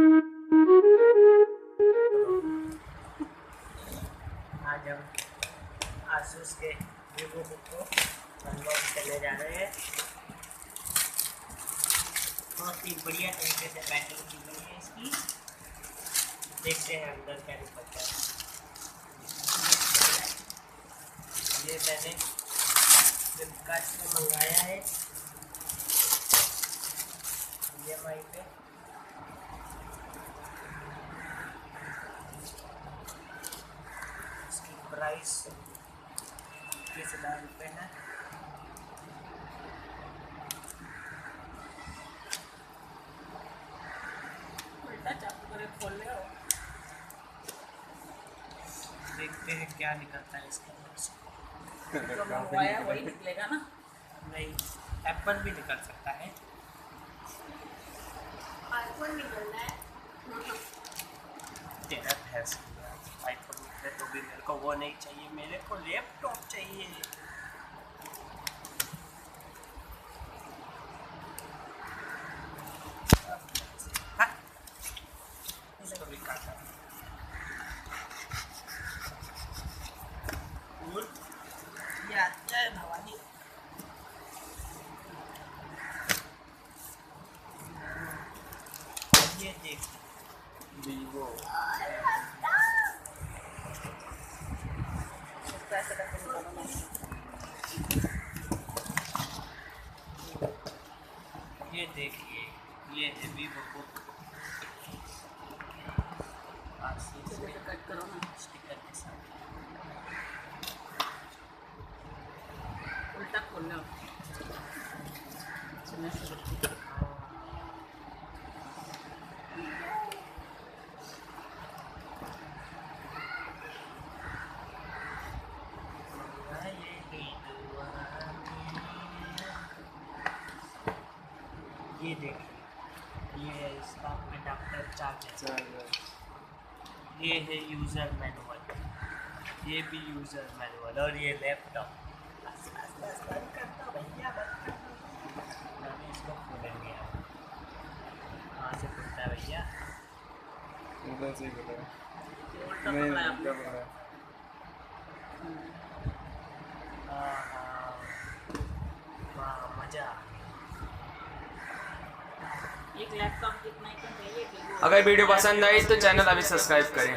आज हम आसूस के वीवो बुक को अनबॉक्स करने जा रहे हैं। बहुत ही बढ़िया तरीके से पैकिंग की गई है इसकी। देखते हैं अंदर क्या निकलता है। ये मैंने फ्लिपकार्ट से मंगाया है EMI पे। इसकी प्राइस 21,000 रुपये है। खोल ले देखते हैं क्या निकलता है इसके अंदर से। जो मंगवाया वही निकलेगा ना? नहीं, एप्पल भी निकल सकता है। आईफोन निकलना है। तेरा भैंस आईफोन निकले तो भी मेरे को वो नहीं चाहिए, मेरे को लैपटॉप चाहिए। इसको भी काटा। ये आता है भवानी। ये देख वीवो। ये देखिए, ये है वीवो बुक। कट करो ना स्टिकर के साथ। उल्टा खोल लो। ये देखिए, ये है इसका अडाप्टर चार्जर। ये है यूज़र मैनुअल, ये भी यूज़र मैनुअल, और ये लैपटॉप। इसको खोलेंगे कहाँ से खुलता है भैया? उधर से ही बोला उल्टा नहीं पकड़ा है क्या आपने। बोला वाह, मज़ा आ गया। एक लैपटॉप कितना ही कम चाहिए? अगर वीडियो पसंद आई तो चैनल अभी सब्सक्राइब करें।